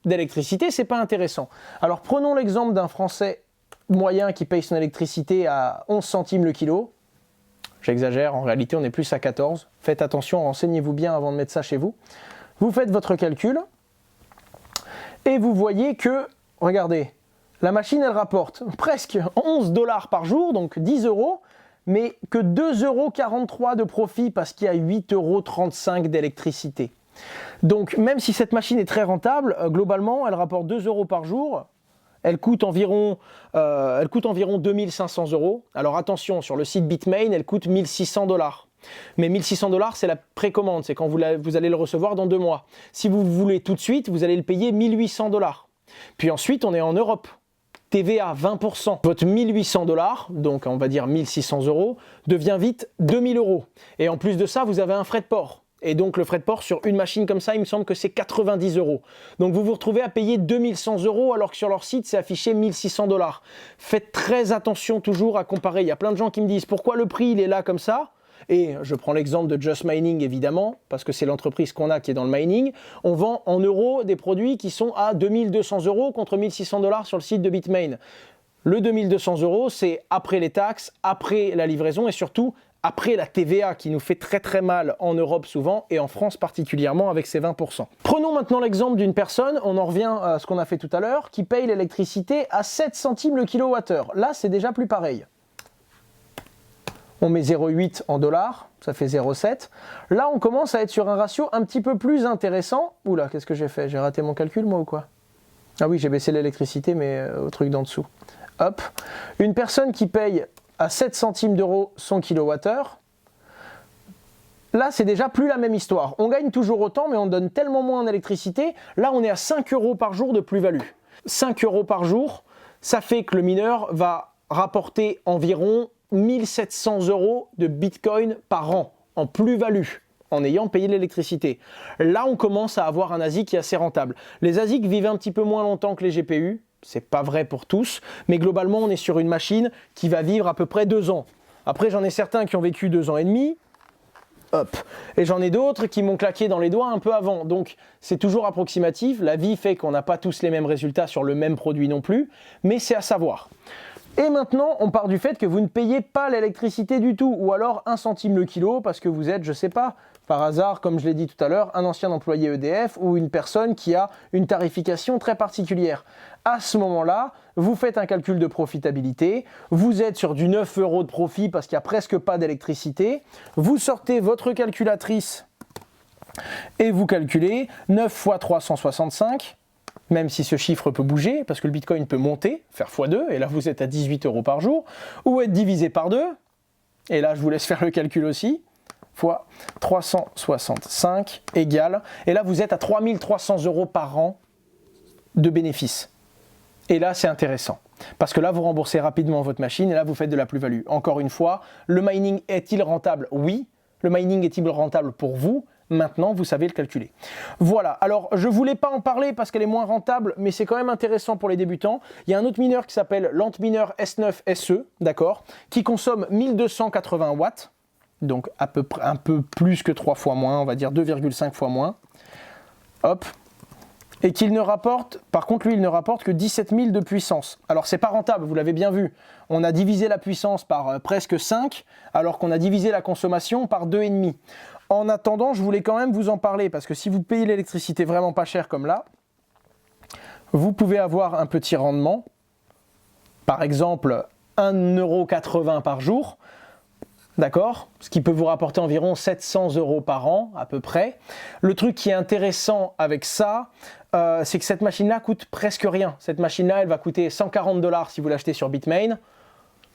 d'électricité, c'est pas intéressant. Alors, prenons l'exemple d'un Français moyen qui paye son électricité à 11 centimes le kilo. J'exagère, en réalité on est plus à 14. Faites attention, renseignez-vous bien avant de mettre ça chez vous. Vous faites votre calcul et vous voyez que, regardez, la machine elle rapporte presque 11 $ par jour, donc 10 €, mais que 2,43 € de profit parce qu'il y a 8,35 € d'électricité. Donc même si cette machine est très rentable, globalement elle rapporte 2 € par jour. Elle coûte environ 2500 €. Alors attention, sur le site Bitmain, elle coûte 1600 $. Mais 1600 $, c'est la précommande, c'est quand vous allez le recevoir dans 2 mois. Si vous voulez tout de suite, vous allez le payer 1800 $. Puis ensuite, on est en Europe. TVA 20%. Votre 1800 $, donc on va dire 1600 €, devient vite 2000 €. Et en plus de ça, vous avez un frais de port. Et donc le frais de port sur une machine comme ça, il me semble que c'est 90 €. Donc vous vous retrouvez à payer 2100 € alors que sur leur site, c'est affiché 1600 $. Faites très attention toujours à comparer. Il y a plein de gens qui me disent pourquoi le prix il est là comme ça. Et je prends l'exemple de Just Mining évidemment, parce que c'est l'entreprise qu'on a qui est dans le mining. On vend en euros des produits qui sont à 2200 € contre 1600 $ sur le site de Bitmain. Le 2200 €, c'est après les taxes, après la livraison et surtout après la TVA qui nous fait très très mal en Europe souvent et en France particulièrement avec ses 20%. Prenons maintenant l'exemple d'une personne, on en revient à ce qu'on a fait tout à l'heure, qui paye l'électricité à 7 centimes le kilowattheure. Là, c'est déjà plus pareil. On met 0,8 en dollars, ça fait 0,7. Là, on commence à être sur un ratio un petit peu plus intéressant. Oula, qu'est-ce que j'ai fait? J'ai raté mon calcul moi ou quoi? Ah oui, j'ai baissé l'électricité, mais au truc d'en dessous. Hop. Une personne qui paye à 7 centimes d'euros son kilowattheure, là c'est déjà plus la même histoire. On gagne toujours autant mais on donne tellement moins en électricité, là on est à 5 € par jour de plus-value. 5 € par jour, ça fait que le mineur va rapporter environ 1700 € de Bitcoin par an en plus-value. en ayant payé l'électricité. Là, on commence à avoir un ASIC qui est assez rentable. Les ASIC vivent un petit peu moins longtemps que les GPU, c'est pas vrai pour tous, mais globalement, on est sur une machine qui va vivre à peu près 2 ans. Après, j'en ai certains qui ont vécu 2 ans et demi, hop. Et j'en ai d'autres qui m'ont claqué dans les doigts un peu avant. Donc, c'est toujours approximatif. La vie fait qu'on n'a pas tous les mêmes résultats sur le même produit non plus, mais c'est à savoir. Et maintenant, on part du fait que vous ne payez pas l'électricité du tout, ou alors 1 centime le kilo parce que vous êtes, je sais pas, par hasard, comme je l'ai dit tout à l'heure, un ancien employé EDF ou une personne qui a une tarification très particulière. À ce moment-là, vous faites un calcul de profitabilité, vous êtes sur du 9 € de profit parce qu'il n'y a presque pas d'électricité, vous sortez votre calculatrice et vous calculez 9 fois 365, même si ce chiffre peut bouger, parce que le Bitcoin peut monter, faire x2, et là vous êtes à 18 € par jour, ou être divisé par 2, et là je vous laisse faire le calcul aussi, fois 365 égale, et là vous êtes à 3300 € par an de bénéfices. Et là c'est intéressant, parce que là vous remboursez rapidement votre machine, et là vous faites de la plus-value. Encore une fois, le mining est-il rentable? Oui. Le mining est-il rentable pour vous? Maintenant, vous savez le calculer. Voilà, alors je ne voulais pas en parler parce qu'elle est moins rentable, mais c'est quand même intéressant pour les débutants. Il y a un autre mineur qui s'appelle l'Antminer S9 SE, d'accord, qui consomme 1280 watts, donc à peu près un peu plus que 3 fois moins, on va dire 2,5 fois moins. Hop. Et qu'il ne rapporte, par contre lui, il ne rapporte que 17 000 de puissance. Alors c'est pas rentable, vous l'avez bien vu. On a divisé la puissance par presque 5, alors qu'on a divisé la consommation par 2,5. En attendant, je voulais quand même vous en parler, parce que si vous payez l'électricité vraiment pas cher comme là, vous pouvez avoir un petit rendement, par exemple 1,80 € par jour, d'accord, ce qui peut vous rapporter environ 700 € par an, à peu près. Le truc qui est intéressant avec ça, c'est que cette machine-là coûte presque rien. Cette machine-là, elle va coûter 140 $ si vous l'achetez sur Bitmain.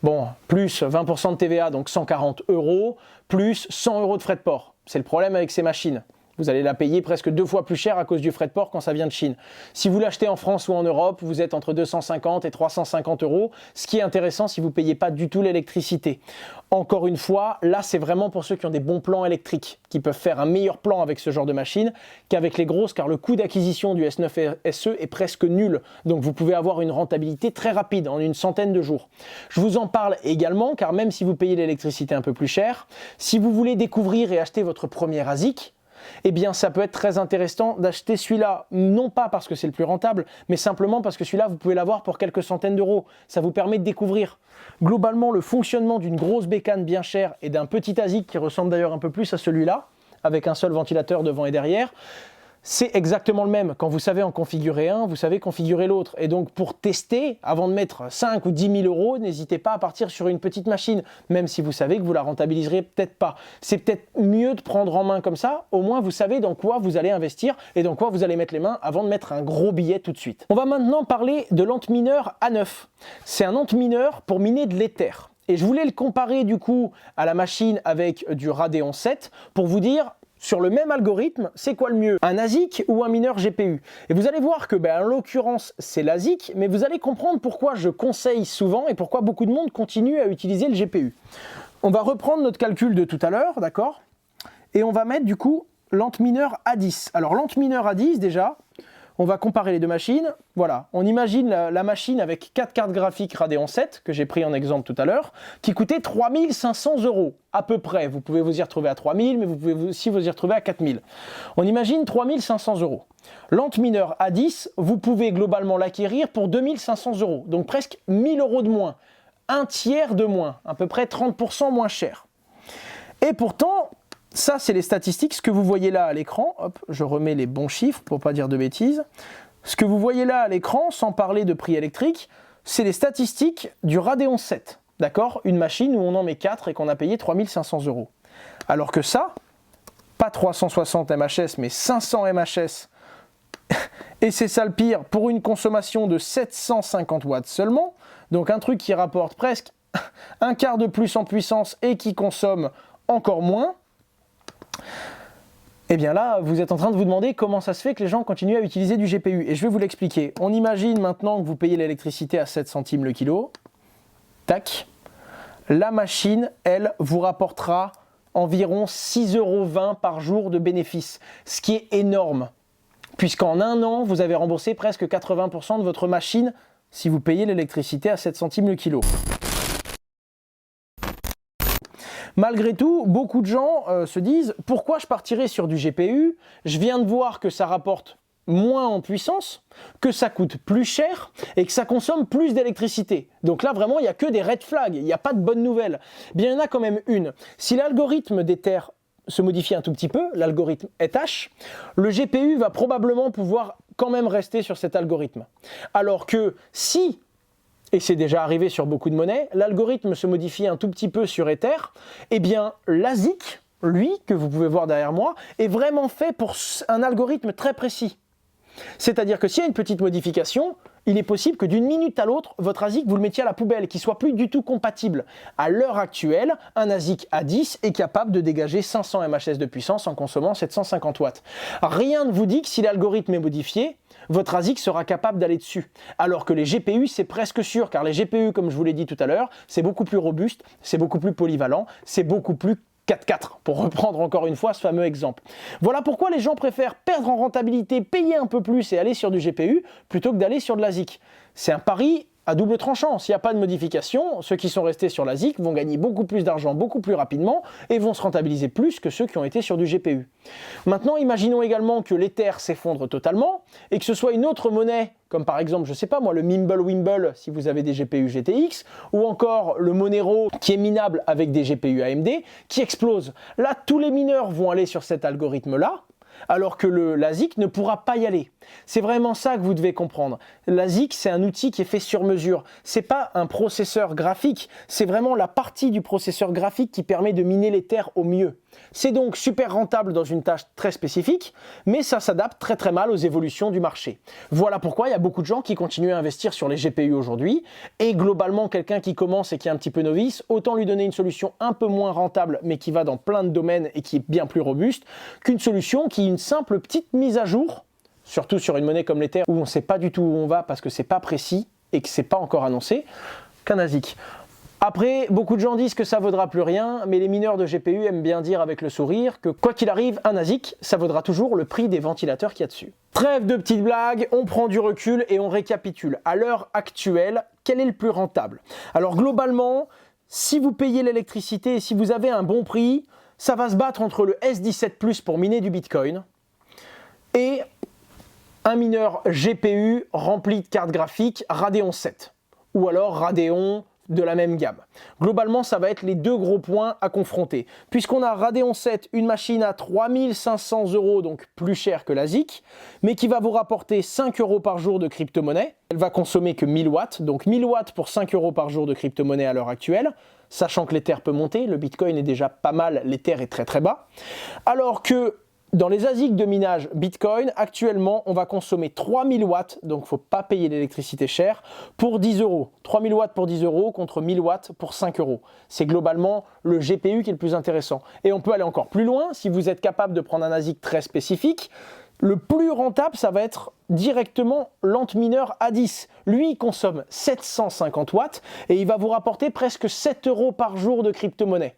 Bon, plus 20% de TVA, donc 140 €, plus 100 € de frais de port. C'est le problème avec ces machines. Vous allez la payer presque 2 fois plus cher à cause du frais de port quand ça vient de Chine. Si vous l'achetez en France ou en Europe, vous êtes entre 250 et 350 €, ce qui est intéressant si vous ne payez pas du tout l'électricité. Encore une fois, là c'est vraiment pour ceux qui ont des bons plans électriques, qui peuvent faire un meilleur plan avec ce genre de machine qu'avec les grosses, car le coût d'acquisition du S9 SE est presque nul. Donc vous pouvez avoir une rentabilité très rapide, en une centaine de jours. Je vous en parle également, car même si vous payez l'électricité un peu plus cher, si vous voulez découvrir et acheter votre premier ASIC, eh bien ça peut être très intéressant d'acheter celui-là, non pas parce que c'est le plus rentable, mais simplement parce que celui-là, vous pouvez l'avoir pour quelques centaines d'euros. Ça vous permet de découvrir globalement le fonctionnement d'une grosse bécane bien chère et d'un petit ASIC qui ressemble d'ailleurs un peu plus à celui-là, avec un seul ventilateur devant et derrière. C'est exactement le même. Quand vous savez en configurer un, vous savez configurer l'autre. Et donc pour tester, avant de mettre 5 ou 10 000 €, n'hésitez pas à partir sur une petite machine, même si vous savez que vous la rentabiliserez peut-être pas. C'est peut-être mieux de prendre en main comme ça, au moins vous savez dans quoi vous allez investir et dans quoi vous allez mettre les mains avant de mettre un gros billet tout de suite. On va maintenant parler de l'Antminer A9. C'est un Antminer pour miner de l'Ether. Et je voulais le comparer du coup à la machine avec du Radeon 7 pour vous dire, sur le même algorithme, c'est quoi le mieux? Un ASIC ou un mineur GPU? Et vous allez voir que, en l'occurrence, c'est l'ASIC, mais vous allez comprendre pourquoi je conseille souvent et pourquoi beaucoup de monde continue à utiliser le GPU. On va reprendre notre calcul de tout à l'heure, d'accord? Et on va mettre du coup l'Antminer A10. Alors l'Antminer A10 déjà, on va comparer les deux machines. Voilà, on imagine la machine avec 4 cartes graphiques Radeon 7, que j'ai pris en exemple tout à l'heure, qui coûtait 3500 € à peu près. Vous pouvez vous y retrouver à 3000, mais vous pouvez aussi vous y retrouver à 4000. On imagine 3500 €. L'Antminer A10, vous pouvez globalement l'acquérir pour 2500 €, donc presque 1000 € de moins, un tiers de moins, à peu près 30% moins cher. Et pourtant, ça, c'est les statistiques. Ce que vous voyez là à l'écran, hop, je remets les bons chiffres pour ne pas dire de bêtises. Ce que vous voyez là à l'écran, sans parler de prix électrique, c'est les statistiques du Radeon 7. D'accord? Une machine où on en met 4 et qu'on a payé 3500 €. Alors que ça, pas 360 MHz, mais 500 MHz. Et c'est ça le pire, pour une consommation de 750 watts seulement. Donc un truc qui rapporte presque un quart de plus en puissance et qui consomme encore moins. Et bien là, vous êtes en train de vous demander comment ça se fait que les gens continuent à utiliser du GPU. Et je vais vous l'expliquer. On imagine maintenant que vous payez l'électricité à 7 centimes le kilo. Tac. La machine, elle, vous rapportera environ 6,20 € par jour de bénéfices, ce qui est énorme, puisqu'en un an, vous avez remboursé presque 80% de votre machine si vous payez l'électricité à 7 centimes le kilo. Malgré tout, beaucoup de gens se disent « Pourquoi je partirais sur du GPU? Je viens de voir que ça rapporte moins en puissance, que ça coûte plus cher et que ça consomme plus d'électricité. » Donc là, vraiment, il n'y a que des red flags, il n'y a pas de bonnes nouvelles. Bien, il y en a quand même une. Si l'algorithme d'Ether se modifie un tout petit peu, l'algorithme ETH, le GPU va probablement pouvoir quand même rester sur cet algorithme. Alors que si, et c'est déjà arrivé sur beaucoup de monnaies, l'algorithme se modifie un tout petit peu sur Ether, eh bien l'ASIC, lui, que vous pouvez voir derrière moi, est vraiment fait pour un algorithme très précis. C'est-à-dire que s'il y a une petite modification, il est possible que d'une minute à l'autre, votre ASIC, vous le mettiez à la poubelle, qu'il ne soit plus du tout compatible. À l'heure actuelle, un ASIC A10 est capable de dégager 500 MHz de puissance en consommant 750 watts. Rien ne vous dit que si l'algorithme est modifié, votre ASIC sera capable d'aller dessus. Alors que les GPU, c'est presque sûr, car les GPU, comme je vous l'ai dit tout à l'heure, c'est beaucoup plus robuste, c'est beaucoup plus polyvalent, c'est beaucoup plus 4-4, pour reprendre encore une fois ce fameux exemple. Voilà pourquoi les gens préfèrent perdre en rentabilité, payer un peu plus et aller sur du GPU, plutôt que d'aller sur de l'ASIC. C'est un pari à double tranchant. S'il n'y a pas de modification, ceux qui sont restés sur l'ASIC vont gagner beaucoup plus d'argent, beaucoup plus rapidement, et vont se rentabiliser plus que ceux qui ont été sur du GPU. Maintenant, imaginons également que l'Ether s'effondre totalement, et que ce soit une autre monnaie, comme par exemple, je ne sais pas moi, le Mimblewimble, si vous avez des GPU GTX, ou encore le Monero, qui est minable avec des GPU AMD, qui explose. Là, tous les mineurs vont aller sur cet algorithme-là, alors que l'ASIC ne pourra pas y aller. C'est vraiment ça que vous devez comprendre. L'ASIC, c'est un outil qui est fait sur mesure. C'est pas un processeur graphique, c'est vraiment la partie du processeur graphique qui permet de miner l'Ether au mieux. C'est donc super rentable dans une tâche très spécifique, mais ça s'adapte très très mal aux évolutions du marché. Voilà pourquoi il y a beaucoup de gens qui continuent à investir sur les GPU aujourd'hui, et globalement, quelqu'un qui commence et qui est un petit peu novice, autant lui donner une solution un peu moins rentable, mais qui va dans plein de domaines et qui est bien plus robuste, qu'une solution qui est une simple petite mise à jour, surtout sur une monnaie comme l'Ether, où on ne sait pas du tout où on va parce que c'est pas précis et que c'est pas encore annoncé, qu'un ASIC. Après, beaucoup de gens disent que ça vaudra plus rien, mais les mineurs de GPU aiment bien dire avec le sourire que quoi qu'il arrive, un ASIC, ça vaudra toujours le prix des ventilateurs qu'il y a dessus. Trêve de petites blagues, on prend du recul et on récapitule. À l'heure actuelle, quel est le plus rentable? Alors globalement, si vous payez l'électricité et si vous avez un bon prix, ça va se battre entre le S17 Plus pour miner du Bitcoin et un mineur GPU rempli de cartes graphiques Radeon 7 ou alors Radeon de la même gamme. Globalement, ça va être les deux gros points à confronter. Puisqu'on a Radeon 7, une machine à 3500 €, donc plus cher que l'ASIC, mais qui va vous rapporter 5 € par jour de crypto-monnaie. Elle va consommer que 1000 watts, donc 1000 watts pour 5 € par jour de crypto-monnaie à l'heure actuelle, sachant que l'Ether peut monter, le Bitcoin est déjà pas mal, l'Ether est très très bas. Alors que dans les ASIC de minage Bitcoin, actuellement, on va consommer 3000 watts, donc il ne faut pas payer l'électricité chère, pour 10 €. 3000 watts pour 10 € contre 1000 watts pour 5 €. C'est globalement le GPU qui est le plus intéressant. Et on peut aller encore plus loin, si vous êtes capable de prendre un ASIC très spécifique. Le plus rentable, ça va être directement l'Antmineur A10. Lui, il consomme 750 watts et il va vous rapporter presque 7 € par jour de crypto-monnaie.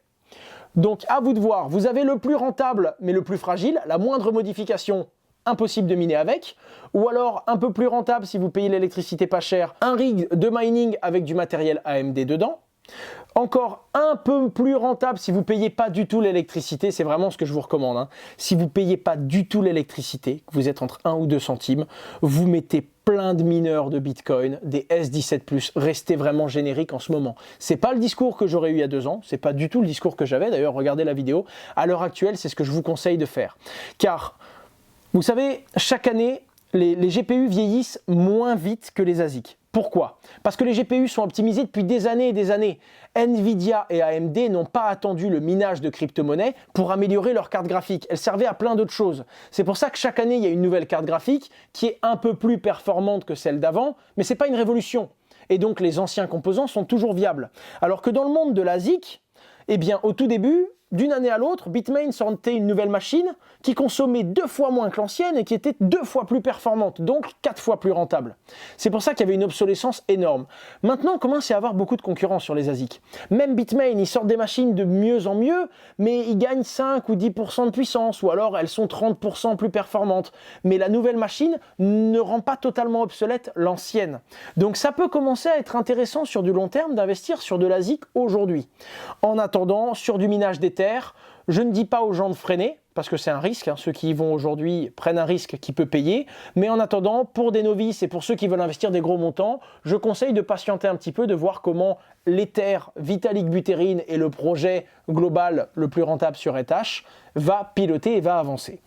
Donc à vous de voir, vous avez le plus rentable mais le plus fragile, la moindre modification, impossible de miner avec, ou alors un peu plus rentable si vous payez l'électricité pas cher, un rig de mining avec du matériel AMD dedans. Encore un peu plus rentable si vous ne payez pas du tout l'électricité, c'est vraiment ce que je vous recommande. Hein. Si vous ne payez pas du tout l'électricité, que vous êtes entre 1 ou 2 centimes, vous mettez plein de mineurs de Bitcoin, des S17+, restez vraiment générique en ce moment. C'est pas le discours que j'aurais eu il y a 2 ans, c'est pas du tout le discours que j'avais, d'ailleurs regardez la vidéo. À l'heure actuelle, c'est ce que je vous conseille de faire. Car, vous savez, chaque année, les GPU vieillissent moins vite que les ASIC. Pourquoi? Parce que les GPU sont optimisés depuis des années et des années. Nvidia et AMD n'ont pas attendu le minage de crypto-monnaies pour améliorer leur carte graphique. Elles servaient à plein d'autres choses. C'est pour ça que chaque année, il y a une nouvelle carte graphique qui est un peu plus performante que celle d'avant, mais ce n'est pas une révolution. Et donc les anciens composants sont toujours viables. Alors que dans le monde de l'ASIC, eh bien, au tout début, d'une année à l'autre, Bitmain sortait une nouvelle machine qui consommait 2 fois moins que l'ancienne et qui était 2 fois plus performante, donc 4 fois plus rentable. C'est pour ça qu'il y avait une obsolescence énorme. Maintenant, on commence à y avoir beaucoup de concurrence sur les ASIC. Même Bitmain, ils sortent des machines de mieux en mieux, mais ils gagnent 5 ou 10% de puissance, ou alors elles sont 30% plus performantes. Mais la nouvelle machine ne rend pas totalement obsolète l'ancienne. Donc ça peut commencer à être intéressant sur du long terme d'investir sur de l'ASIC aujourd'hui. En attendant, sur du minage d'Ether, je ne dis pas aux gens de freiner, parce que c'est un risque, ceux qui y vont aujourd'hui prennent un risque qui peut payer, mais en attendant, pour des novices et pour ceux qui veulent investir des gros montants, je conseille de patienter un petit peu, de voir comment l'Ether, Vitalik Buterin et le projet global le plus rentable sur Ethash va piloter et va avancer.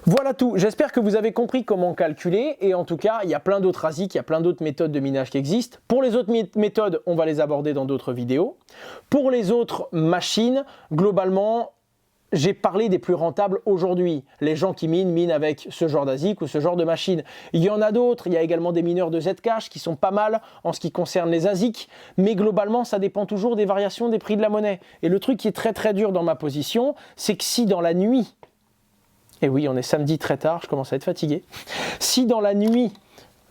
Voilà tout, j'espère que vous avez compris comment calculer et en tout cas il y a plein d'autres ASIC, il y a plein d'autres méthodes de minage qui existent. Pour les autres méthodes, on va les aborder dans d'autres vidéos. Pour les autres machines, globalement, j'ai parlé des plus rentables aujourd'hui. Les gens qui minent avec ce genre d'ASIC ou ce genre de machine. Il y en a d'autres, il y a également des mineurs de Zcash qui sont pas mal en ce qui concerne les ASIC, mais globalement ça dépend toujours des variations des prix de la monnaie. Et le truc qui est très dur dans ma position, c'est que si dans la nuit, et oui, on est samedi très tard, je commence à être fatigué. Si dans la nuit,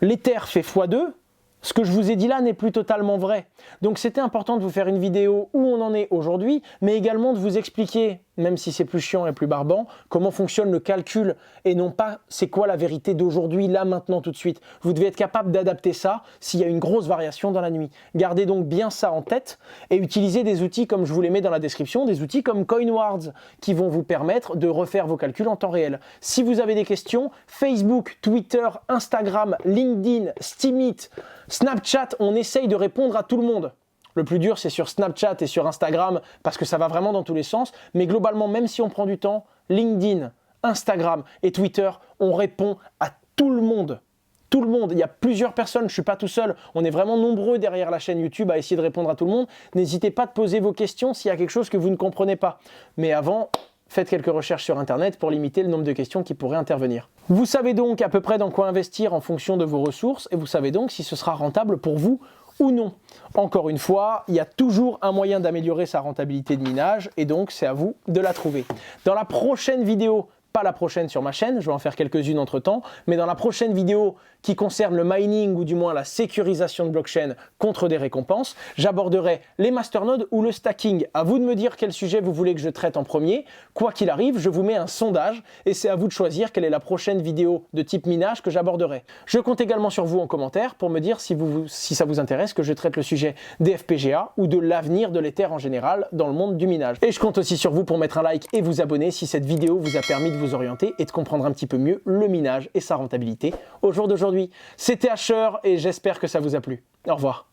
l'Ether fait x2, ce que je vous ai dit là n'est plus totalement vrai. Donc c'était important de vous faire une vidéo où on en est aujourd'hui, mais également de vous expliquer, même si c'est plus chiant et plus barbant, comment fonctionne le calcul et non pas c'est quoi la vérité d'aujourd'hui, là, maintenant, tout de suite. Vous devez être capable d'adapter ça s'il y a une grosse variation dans la nuit. Gardez donc bien ça en tête et utilisez des outils comme je vous les mets dans la description, des outils comme CoinWards qui vont vous permettre de refaire vos calculs en temps réel. Si vous avez des questions, Facebook, Twitter, Instagram, LinkedIn, Steemit, Snapchat, on essaye de répondre à tout le monde. Le plus dur, c'est sur Snapchat et sur Instagram parce que ça va vraiment dans tous les sens. Mais globalement, même si on prend du temps, LinkedIn, Instagram et Twitter, on répond à tout le monde. Tout le monde. Il y a plusieurs personnes, je ne suis pas tout seul. On est vraiment nombreux derrière la chaîne YouTube à essayer de répondre à tout le monde. N'hésitez pas à poser vos questions s'il y a quelque chose que vous ne comprenez pas. Mais avant, faites quelques recherches sur Internet pour limiter le nombre de questions qui pourraient intervenir. Vous savez donc à peu près dans quoi investir en fonction de vos ressources et vous savez donc si ce sera rentable pour vous ou non. Encore une fois, il y a toujours un moyen d'améliorer sa rentabilité de minage et donc c'est à vous de la trouver. Dans la prochaine vidéo, pas la prochaine sur ma chaîne, je vais en faire quelques-unes entre temps, mais dans la prochaine vidéo qui concerne le mining ou du moins la sécurisation de blockchain contre des récompenses, j'aborderai les masternodes ou le stacking. À vous de me dire quel sujet vous voulez que je traite en premier. Quoi qu'il arrive, je vous mets un sondage et c'est à vous de choisir quelle est la prochaine vidéo de type minage que j'aborderai. Je compte également sur vous en commentaire pour me dire si ça vous intéresse que je traite le sujet des FPGA ou de l'avenir de l'Ether en général dans le monde du minage. Et je compte aussi sur vous pour mettre un like et vous abonner si cette vidéo vous a permis de vous orienter et de comprendre un petit peu mieux le minage et sa rentabilité au jour d'aujourd'hui. C'était Asher et j'espère que ça vous a plu. Au revoir.